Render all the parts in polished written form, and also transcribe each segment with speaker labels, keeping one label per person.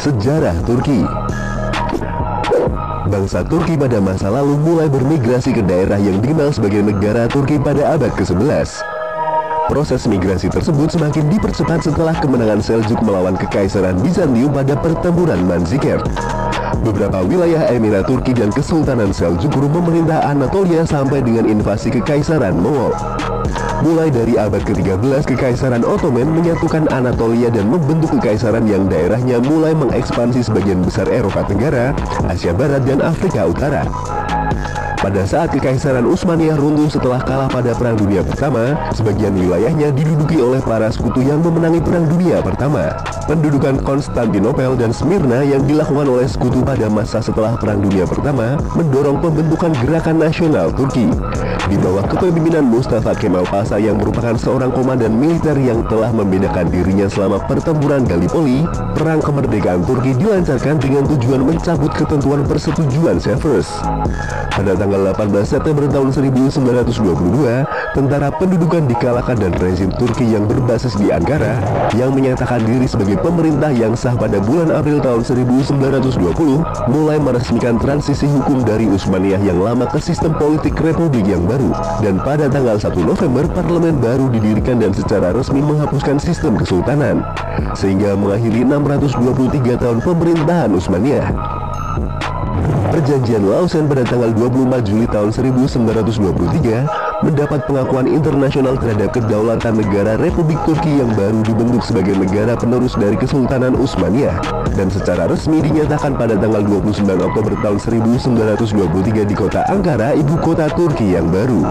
Speaker 1: Sejarah Turki. Bangsa Turki pada masa lalu mulai bermigrasi ke daerah yang dikenal sebagai negara Turki pada abad ke-11. Proses migrasi tersebut semakin dipercepat setelah kemenangan Seljuk melawan Kekaisaran Bizantium pada pertempuran Manzikert. Beberapa wilayah Emirat Turki dan Kesultanan Seljuk memerintah Anatolia sampai dengan invasi Kekaisaran Mongol. Mulai dari abad ke-13, Kekaisaran Ottoman menyatukan Anatolia dan membentuk kekaisaran yang daerahnya mulai mengekspansi sebagian besar Eropa Tenggara, Asia Barat, dan Afrika Utara. Pada saat Kekaisaran Utsmaniyah runtuh setelah kalah pada Perang Dunia Pertama, sebagian wilayahnya diduduki oleh para sekutu yang memenangi Perang Dunia Pertama. Pendudukan Konstantinopel dan Smyrna yang dilakukan oleh sekutu pada masa setelah Perang Dunia Pertama mendorong pembentukan Gerakan Nasional Turki. Di bawah kepemimpinan Mustafa Kemal Pasha yang merupakan seorang komandan militer yang telah membedakan dirinya selama pertempuran Gallipoli, perang kemerdekaan Turki dilancarkan dengan tujuan mencabut ketentuan persetujuan Sevres. Pada tanggal 18 September tahun 1922, tentara pendudukan dikalahkan dan rezim Turki yang berbasis di Ankara, yang menyatakan diri sebagai pemerintah yang sah pada bulan April tahun 1920, mulai meresmikan transisi hukum dari Utsmaniyah yang lama ke sistem politik republik yang baru. Dan pada tanggal 1 November, parlemen baru didirikan dan secara resmi menghapuskan sistem kesultanan, sehingga mengakhiri 623 tahun pemerintahan Utsmaniyah. Perjanjian Lausanne pada tanggal 24 Juli tahun 1923 mendapat pengakuan internasional terhadap kedaulatan negara Republik Turki yang baru dibentuk sebagai negara penerus dari Kesultanan Utsmaniyah, dan secara resmi dinyatakan pada tanggal 29 Oktober tahun 1923 di kota Ankara, ibu kota Turki yang baru.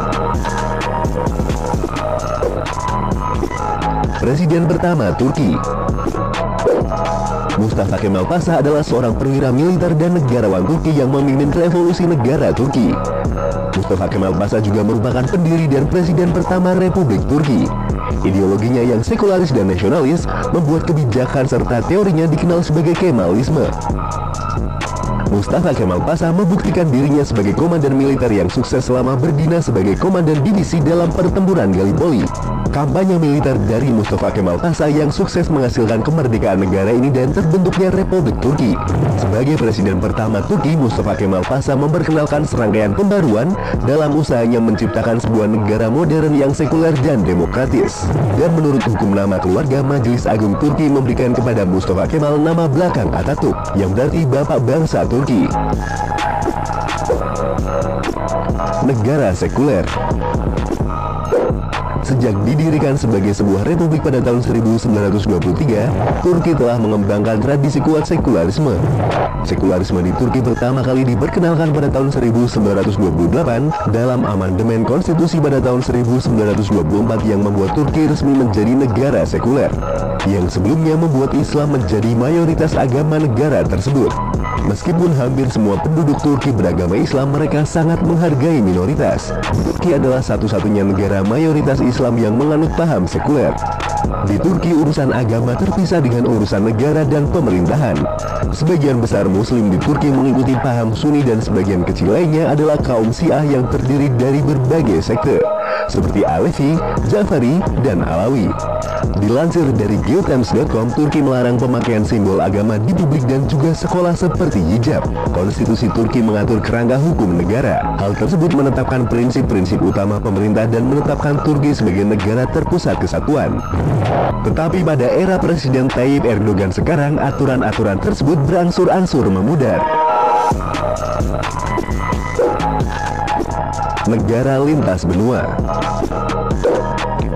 Speaker 1: Presiden pertama Turki. Mustafa Kemal Pasha adalah seorang perwira militer dan negarawan Turki yang memimpin revolusi negara Turki. Mustafa Kemal Pasha juga merupakan pendiri dan presiden pertama Republik Turki. Ideologinya yang sekularis dan nasionalis membuat kebijakan serta teorinya dikenal sebagai Kemalisme. Mustafa Kemal Pasha membuktikan dirinya sebagai komandan militer yang sukses selama berdinas sebagai komandan divisi dalam pertempuran Gallipoli. Kampanye militer dari Mustafa Kemal Pasha yang sukses menghasilkan kemerdekaan negara ini dan terbentuknya Republik Turki. Sebagai presiden pertama Turki, Mustafa Kemal Pasha memperkenalkan serangkaian pembaruan dalam usahanya menciptakan sebuah negara modern yang sekuler dan demokratis. Dan menurut hukum nama keluarga, Majelis Agung Turki memberikan kepada Mustafa Kemal nama belakang Atatürk, yang berarti Bapak Bangsa Turki. Negara sekuler. Sejak didirikan sebagai sebuah republik pada tahun 1923, Turki telah mengembangkan tradisi kuat sekularisme. Sekularisme di Turki pertama kali diperkenalkan pada tahun 1928 dalam amandemen konstitusi pada tahun 1924 yang membuat Turki resmi menjadi negara sekuler, yang sebelumnya membuat Islam menjadi mayoritas agama negara tersebut. Meskipun hampir semua penduduk Turki beragama Islam, mereka sangat menghargai minoritas. Turki adalah satu-satunya negara mayoritas Islam yang menganut paham sekuler. Di Turki, urusan agama terpisah dengan urusan negara dan pemerintahan. Sebagian besar Muslim di Turki mengikuti paham Sunni dan sebagian kecil lainnya adalah kaum Syiah yang terdiri dari berbagai sekte, seperti Alevi, Jafari, dan Alawi. Dilansir dari geotimes.com, Turki melarang pemakaian simbol agama di publik dan juga sekolah seperti hijab. Konstitusi Turki mengatur kerangka hukum negara. Hal tersebut menetapkan prinsip-prinsip utama pemerintah dan menetapkan Turki sebagai negara terpusat kesatuan. Tetapi pada era Presiden Tayyip Erdogan sekarang, aturan-aturan tersebut berangsur-angsur memudar. Negara lintas benua.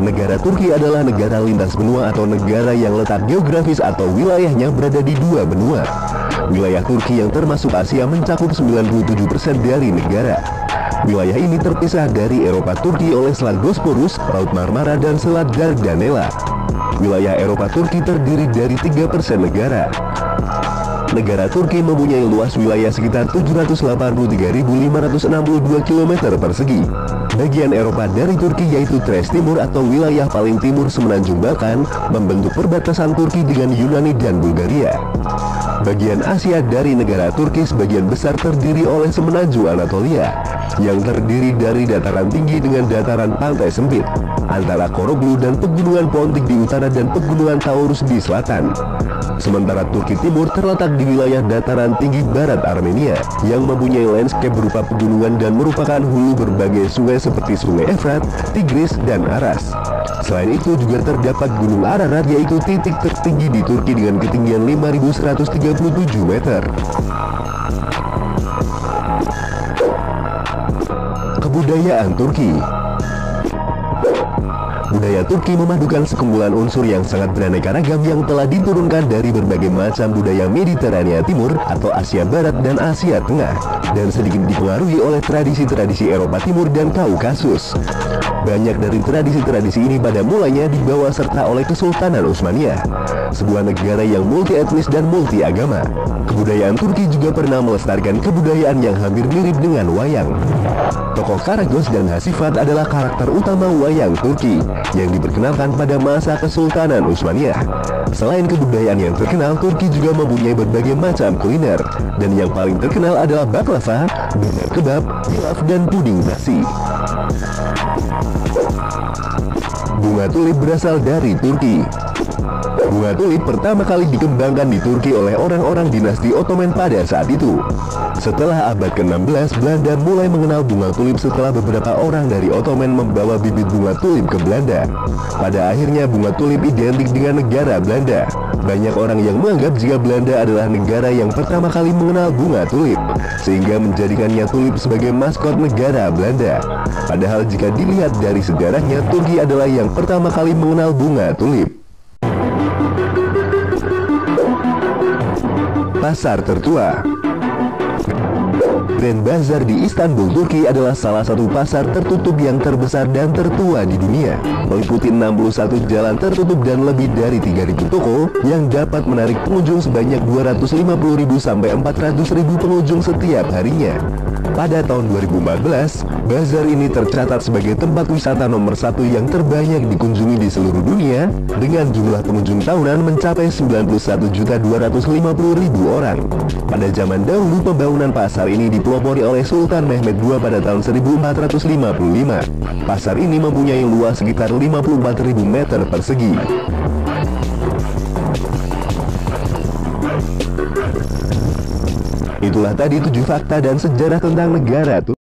Speaker 1: Negara Turki adalah negara lintas benua atau negara yang letak geografis atau wilayahnya berada di dua benua. Wilayah Turki yang termasuk Asia mencakup 97% dari negara. Wilayah ini terpisah dari Eropa Turki oleh Selat Bosporus, Laut Marmara, dan Selat Dardanella. Wilayah Eropa Turki terdiri dari 3% negara. Negara Turki mempunyai luas wilayah sekitar 783.562 km persegi. Bagian Eropa dari Turki yaitu Thrace Timur atau wilayah paling timur Semenanjung Balkan membentuk perbatasan Turki dengan Yunani dan Bulgaria. Bagian Asia dari negara Turki sebagian besar terdiri oleh Semenanjung Anatolia, yang terdiri dari dataran tinggi dengan dataran pantai sempit. antara Koroglu dan Pegunungan Pontik di utara dan Pegunungan Taurus di selatan. Sementara Turki Timur terletak di wilayah dataran tinggi barat Armenia yang mempunyai landscape berupa pegunungan dan merupakan hulu berbagai sungai seperti Sungai Efrat, Tigris, dan Aras. Selain itu juga terdapat Gunung Ararat, yaitu titik tertinggi di Turki dengan ketinggian 5.137 meter. Kebudayaan Turki. Budaya Turki memadukan sekumpulan unsur yang sangat beraneka ragam yang telah diturunkan dari berbagai macam budaya Mediterania Timur atau Asia Barat dan Asia Tengah, dan sedikit dipengaruhi oleh tradisi-tradisi Eropa Timur dan Kaukasus. Banyak dari tradisi-tradisi ini pada mulanya dibawa serta oleh Kesultanan Utsmaniyah, sebuah negara yang multi etnis dan multi agama. Kebudayaan Turki juga pernah melestarikan kebudayaan yang hampir mirip dengan wayang. Tokoh Karagöz dan Hasifat adalah karakter utama wayang Turki yang diperkenalkan pada masa Kesultanan Utsmaniyah. Selain kebudayaan yang terkenal, Turki juga mempunyai berbagai macam kuliner, dan yang paling terkenal adalah baklava, doner kebab, pilaf, dan puding nasi. Bunga tulip berasal dari Turki. Bunga tulip pertama kali dikembangkan di Turki oleh orang-orang dinasti Ottoman pada saat itu. Setelah abad ke-16, Belanda mulai mengenal bunga tulip setelah beberapa orang dari Ottoman membawa bibit bunga tulip ke Belanda. Pada akhirnya bunga tulip identik dengan negara Belanda. Banyak orang yang menganggap jika Belanda adalah negara yang pertama kali mengenal bunga tulip, sehingga menjadikannya tulip sebagai maskot negara Belanda. Padahal jika dilihat dari sejarahnya, Turki adalah yang pertama kali mengenal bunga tulip. Pasar tertua. Grand Bazar di Istanbul, Turki adalah salah satu pasar tertutup yang terbesar dan tertua di dunia. Meliputi 61 jalan tertutup dan lebih dari 3.000 toko yang dapat menarik pengunjung sebanyak 250.000 sampai 400.000 pengunjung setiap harinya. Pada tahun 2014, bazar ini tercatat sebagai tempat wisata nomor 1 yang terbanyak dikunjungi di seluruh dunia dengan jumlah pengunjung tahunan mencapai 91.250.000 orang. Pada zaman dahulu, pembangunan pasar ini dipelopori oleh Sultan Mehmed II pada tahun 1455. Pasar ini mempunyai luas sekitar 54.000 meter persegi. Itulah tadi 7 fakta dan sejarah tentang negara Turki.